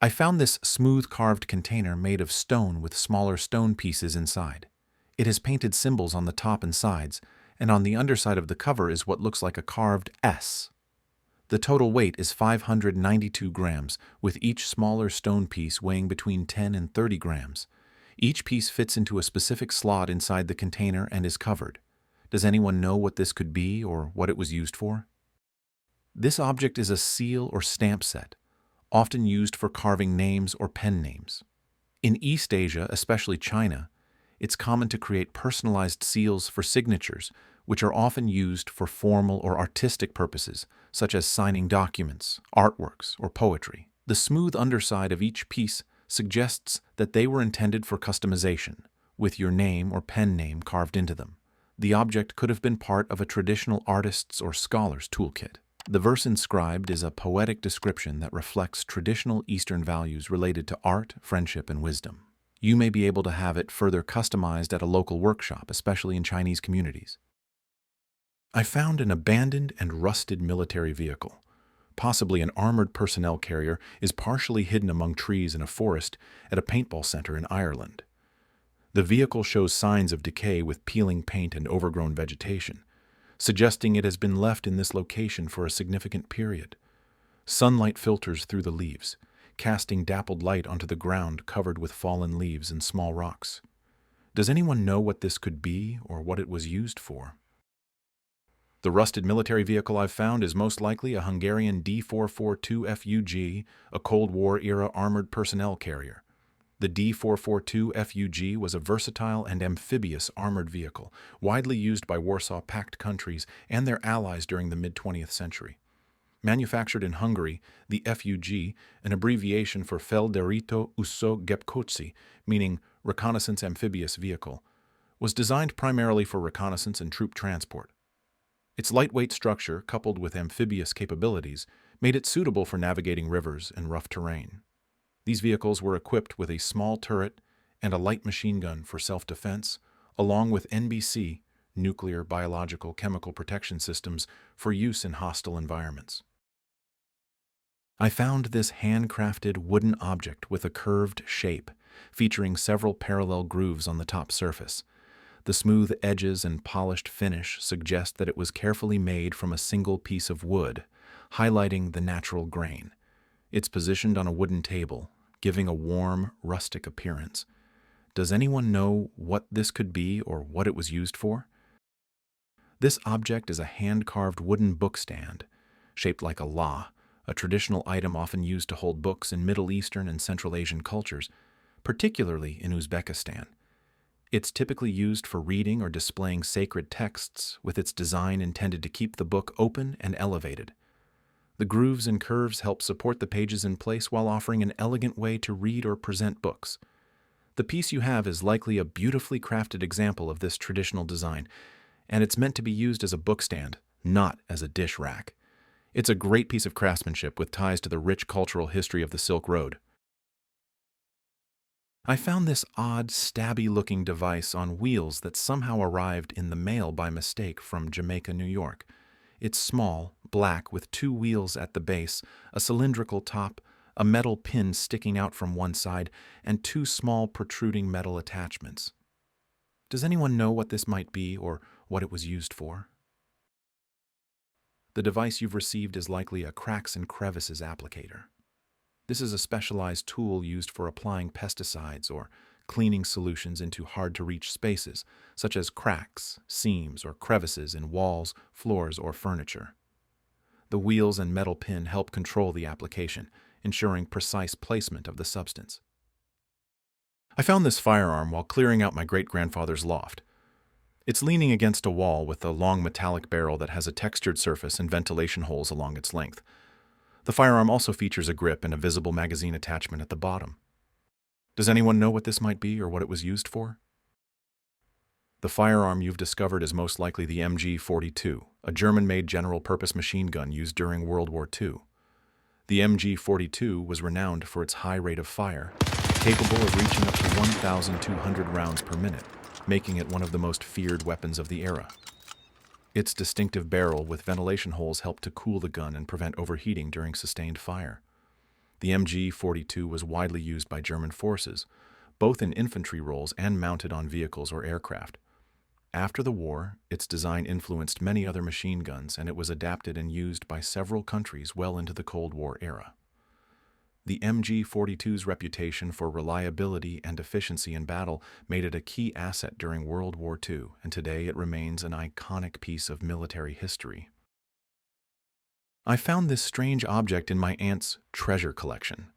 I found this smooth carved container made of stone with smaller stone pieces inside. It has painted symbols on the top and sides, and on the underside of the cover is what looks like a carved S. The total weight is 592 grams, with each smaller stone piece weighing between 10 and 30 grams. Each piece fits into a specific slot inside the container and is covered. Does anyone know what this could be or what it was used for? This object is a seal or stamp set, often used for carving names or pen names. In East Asia, especially China, it's common to create personalized seals for signatures, which are often used for formal or artistic purposes, such as signing documents, artworks, or poetry. The smooth underside of each piece suggests that they were intended for customization, with your name or pen name carved into them. The object could have been part of a traditional artist's or scholar's toolkit. The verse inscribed is a poetic description that reflects traditional Eastern values related to art, friendship, and wisdom. You may be able to have it further customized at a local workshop, especially in Chinese communities. I found an abandoned and rusted military vehicle. Possibly an armored personnel carrier is partially hidden among trees in a forest at a paintball center in Ireland. The vehicle shows signs of decay with peeling paint and overgrown vegetation, suggesting it has been left in this location for a significant period. Sunlight filters through the leaves, casting dappled light onto the ground covered with fallen leaves and small rocks. Does anyone know what this could be or what it was used for? The rusted military vehicle I've found is most likely a Hungarian D442 FUG, a Cold War-era armored personnel carrier. The D442 FUG was a versatile and amphibious armored vehicle, widely used by Warsaw Pact countries and their allies during the mid-20th century. Manufactured in Hungary, the FUG, an abbreviation for Felderítő Uszó Gépkocsi, meaning reconnaissance amphibious vehicle, was designed primarily for reconnaissance and troop transport. Its lightweight structure, coupled with amphibious capabilities, made it suitable for navigating rivers and rough terrain. These vehicles were equipped with a small turret and a light machine gun for self-defense, along with NBC, nuclear, biological, chemical protection systems, for use in hostile environments. I found this handcrafted wooden object with a curved shape, featuring several parallel grooves on the top surface. The smooth edges and polished finish suggest that it was carefully made from a single piece of wood, highlighting the natural grain. It's positioned on a wooden table, giving a warm, rustic appearance. Does anyone know what this could be or what it was used for? This object is a hand-carved wooden bookstand, shaped like a la, a traditional item often used to hold books in Middle Eastern and Central Asian cultures, particularly in Uzbekistan. It's typically used for reading or displaying sacred texts, with its design intended to keep the book open and elevated. The grooves and curves help support the pages in place while offering an elegant way to read or present books. The piece you have is likely a beautifully crafted example of this traditional design, and it's meant to be used as a bookstand, not as a dish rack. It's a great piece of craftsmanship with ties to the rich cultural history of the Silk Road. I found this odd, stabby-looking device on wheels that somehow arrived in the mail by mistake from Jamaica, New York. It's small, black, with two wheels at the base, a cylindrical top, a metal pin sticking out from one side, and two small protruding metal attachments. Does anyone know what this might be or what it was used for? The device you've received is likely a cracks and crevices applicator. This is a specialized tool used for applying pesticides or cleaning solutions into hard-to-reach spaces, such as cracks, seams, or crevices in walls, floors, or furniture. The wheels and metal pin help control the application, ensuring precise placement of the substance. I found this firearm while clearing out my great-grandfather's loft. It's leaning against a wall with a long metallic barrel that has a textured surface and ventilation holes along its length. The firearm also features a grip and a visible magazine attachment at the bottom. Does anyone know what this might be or what it was used for? The firearm you've discovered is most likely the MG-42, a German-made general-purpose machine gun used during World War II. The MG-42 was renowned for its high rate of fire, capable of reaching up to 1,200 rounds per minute, making it one of the most feared weapons of the era. Its distinctive barrel with ventilation holes helped to cool the gun and prevent overheating during sustained fire. The MG-42 was widely used by German forces, both in infantry roles and mounted on vehicles or aircraft. After the war, its design influenced many other machine guns, and it was adapted and used by several countries well into the Cold War era. The MG-42's reputation for reliability and efficiency in battle made it a key asset during World War II, and today it remains an iconic piece of military history. I found this strange object in my aunt's treasure collection.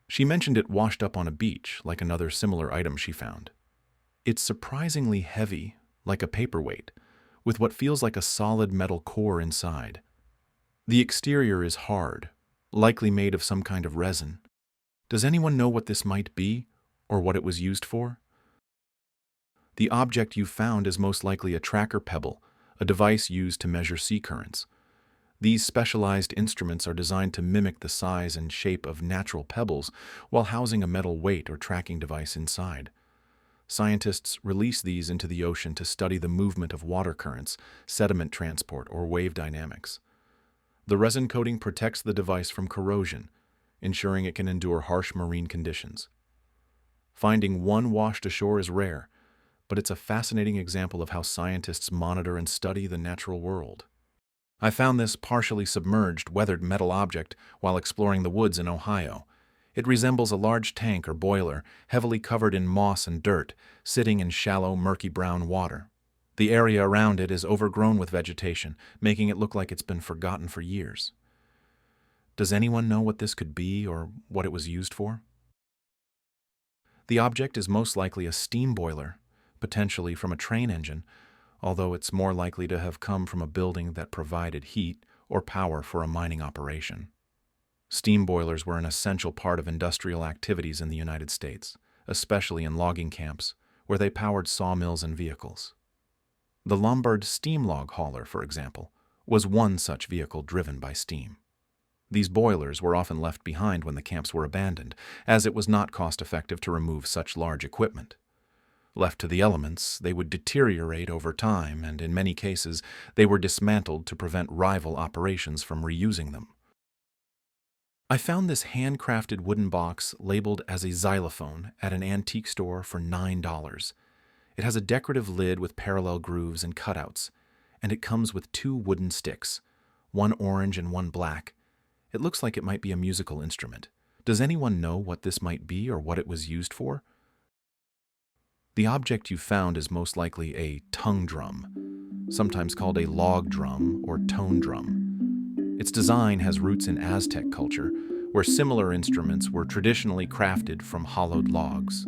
She mentioned it washed up on a beach, like another similar item she found. It's surprisingly heavy, like a paperweight, with what feels like a solid metal core inside. The exterior is hard, likely made of some kind of resin. Does anyone know what this might be, or what it was used for? The object you found is most likely a tracker pebble, a device used to measure sea currents. These specialized instruments are designed to mimic the size and shape of natural pebbles while housing a metal weight or tracking device inside. Scientists release these into the ocean to study the movement of water currents, sediment transport, or wave dynamics. The resin coating protects the device from corrosion, ensuring it can endure harsh marine conditions. Finding one washed ashore is rare, but it's a fascinating example of how scientists monitor and study the natural world. I found this partially submerged, weathered metal object while exploring the woods in Ohio. It resembles a large tank or boiler, heavily covered in moss and dirt, sitting in shallow, murky brown water. The area around it is overgrown with vegetation, making it look like it's been forgotten for years. Does anyone know what this could be or what it was used for? The object is most likely a steam boiler, potentially from a train engine, although it's more likely to have come from a building that provided heat or power for a mining operation. Steam boilers were an essential part of industrial activities in the United States, especially in logging camps, where they powered sawmills and vehicles. The Lombard steam log hauler, for example, was one such vehicle driven by steam. These boilers were often left behind when the camps were abandoned, as it was not cost-effective to remove such large equipment. Left to the elements, they would deteriorate over time, and in many cases, they were dismantled to prevent rival operations from reusing them. I found this handcrafted wooden box labeled as a xylophone at an antique store for $9. It has a decorative lid with parallel grooves and cutouts, and it comes with 2 wooden sticks, one orange and one black. It looks like it might be a musical instrument. Does anyone know what this might be or what it was used for? The object you found is most likely a tongue drum, sometimes called a log drum or tone drum. Its design has roots in Aztec culture, where similar instruments were traditionally crafted from hollowed logs.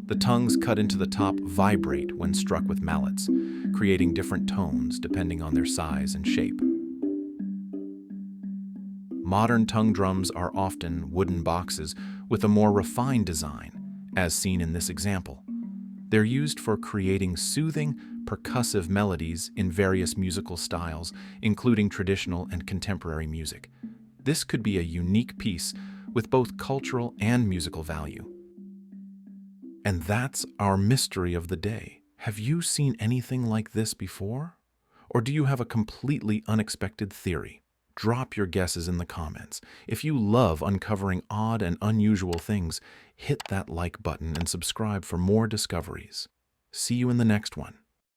The tongues cut into the top vibrate when struck with mallets, creating different tones depending on their size and shape. Modern tongue drums are often wooden boxes with a more refined design, as seen in this example. They're used for creating soothing, percussive melodies in various musical styles, including traditional and contemporary music. This could be a unique piece with both cultural and musical value. And that's our mystery of the day. Have you seen anything like this before? Or do you have a completely unexpected theory? Drop your guesses in the comments. If you love uncovering odd and unusual things, hit that like button and subscribe for more discoveries. See you in the next one.